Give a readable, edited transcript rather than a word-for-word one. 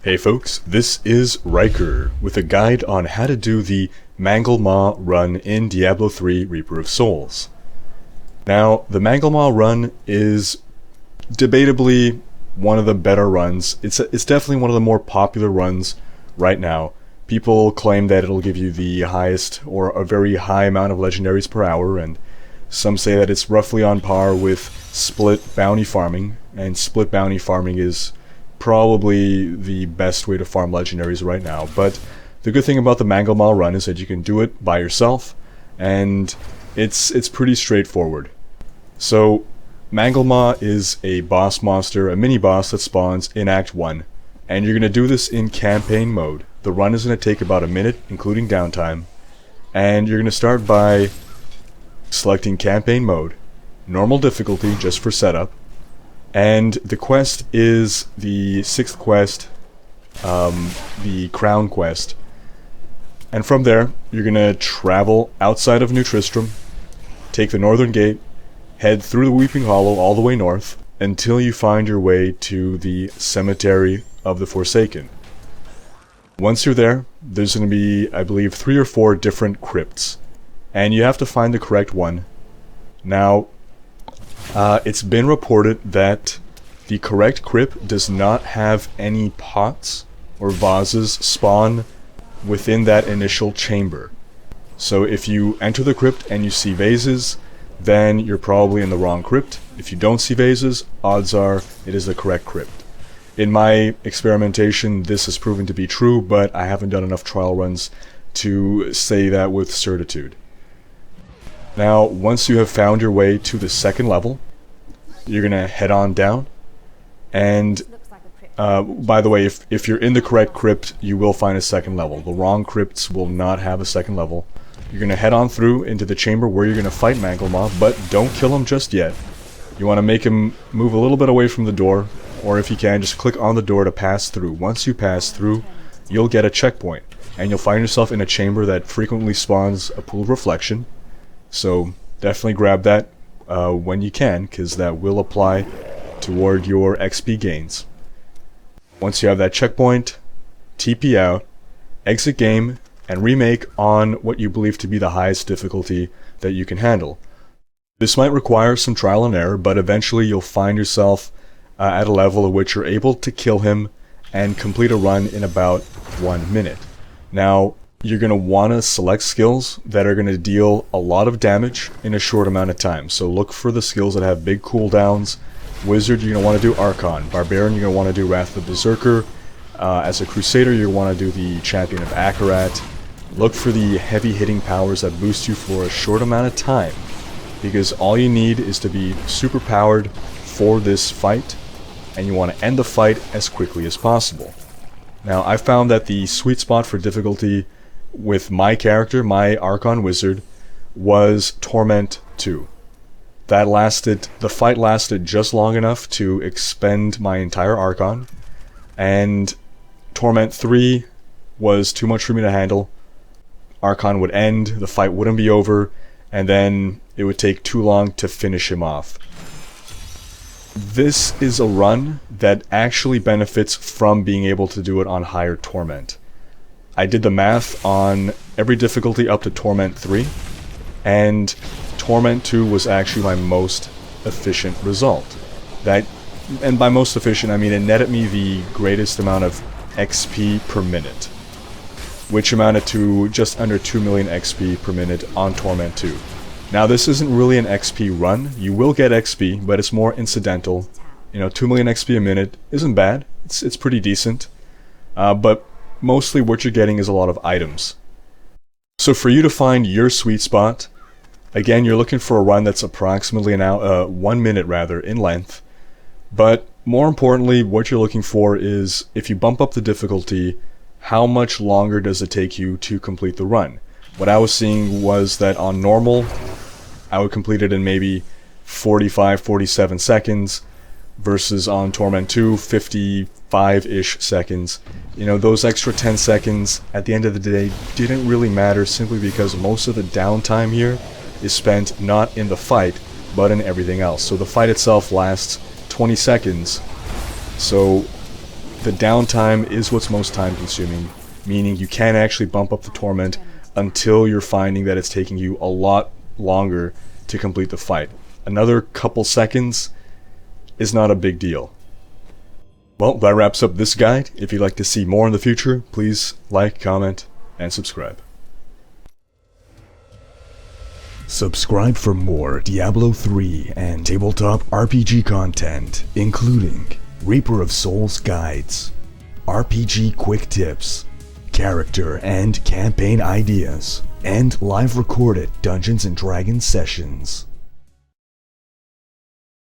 Hey folks, this is Riker with a guide on how to do the Manglemaw run in Diablo III Reaper of Souls. Now, the Manglemaw run is debatably one of the better runs. It's definitely one of the more popular runs right now. People claim that it'll give you the highest or a very high amount of legendaries per hour, and some say that it's roughly on par with split bounty farming, and split bounty farming is probably the best way to farm legendaries right now. But the good thing about the Manglemaw run is that you can do it by yourself, and it's pretty straightforward. So Manglemaw is a boss monster, a mini boss that spawns in Act 1, and you're going to do this in campaign mode. The run is going to take about a minute, including downtime, and you're going to start by selecting campaign mode, normal difficulty just for setup, and the quest is the 6th quest, the Crown quest. And from there, you're going to travel outside of New Tristram, take the Northern Gate, head through the Weeping Hollow all the way north, until you find your way to the Cemetery of the Forsaken. Once you're there, there's going to be, I believe, 3 or 4 different crypts, and you have to find the correct one. Now, it's been reported that the correct crypt does not have any pots or vases spawn within that initial chamber. So if you enter the crypt and you see vases, then you're probably in the wrong crypt. If you don't see vases, odds are it is the correct crypt. In my experimentation, this has proven to be true, but I haven't done enough trial runs to say that with certitude. Now, once you have found your way to the 2nd level, you're going to head on down, and by the way, if you're in the correct crypt, you will find a 2nd level. The wrong crypts will not have a 2nd level. You're going to head on through into the chamber where you're going to fight Manglemaw, but don't kill him just yet. You want to make him move a little bit away from the door, or if you can, just click on the door to pass through. Once you pass through, you'll get a checkpoint, and you'll find yourself in a chamber that frequently spawns a pool of reflection. So definitely grab that when you can, because that will apply toward your XP gains. Once you have that checkpoint, TP out, exit game, and remake on what you believe to be the highest difficulty that you can handle. This might require some trial and error, but eventually you'll find yourself at a level at which you're able to kill him and complete a run in about 1 minute. Now, you're going to want to select skills that are going to deal a lot of damage in a short amount of time. So look for the skills that have big cooldowns. Wizard, you're going to want to do Archon. Barbarian, you're going to want to do Wrath of the Berserker. As a Crusader, you want to do the Champion of Akarat. Look for the heavy hitting powers that boost you for a short amount of time, because all you need is to be super powered for this fight, and you want to end the fight as quickly as possible. Now, I found that the sweet spot for difficulty with my character, my Archon Wizard, was Torment 2. The fight lasted just long enough to expend my entire Archon, and Torment 3 was too much for me to handle. Archon would end, the fight wouldn't be over, and then it would take too long to finish him off. This is a run that actually benefits from being able to do it on higher Torment. I did the math on every difficulty up to Torment 3, and Torment 2 was actually my most efficient result. And by most efficient, I mean it netted me the greatest amount of XP per minute, which amounted to just under 2 million XP per minute on Torment 2. Now, this isn't really an XP run. You will get XP, but it's more incidental. 2 million XP a minute isn't bad. It's pretty decent. But mostly what you're getting is a lot of items. So for you to find your sweet spot, again, you're looking for a run that's approximately 1 minute in length. But more importantly, what you're looking for is, if you bump up the difficulty, how much longer does it take you to complete the run? What I was seeing was that on normal, I would complete it in maybe 45, 47 seconds, versus on Torment 2, 55-ish seconds. Those extra 10 seconds at the end of the day didn't really matter, simply because most of the downtime here is spent not in the fight, but in everything else. So the fight itself lasts 20 seconds, so the downtime is what's most time consuming, meaning you can actually bump up the torment until you're finding that it's taking you a lot longer to complete the fight. Another couple seconds is not a big deal. Well, that wraps up this guide. If you'd like to see more in the future, please like, comment, and subscribe. Subscribe for more Diablo 3 and tabletop RPG content, including Reaper of Souls guides, RPG quick tips, character and campaign ideas, and live recorded Dungeons & Dragons sessions.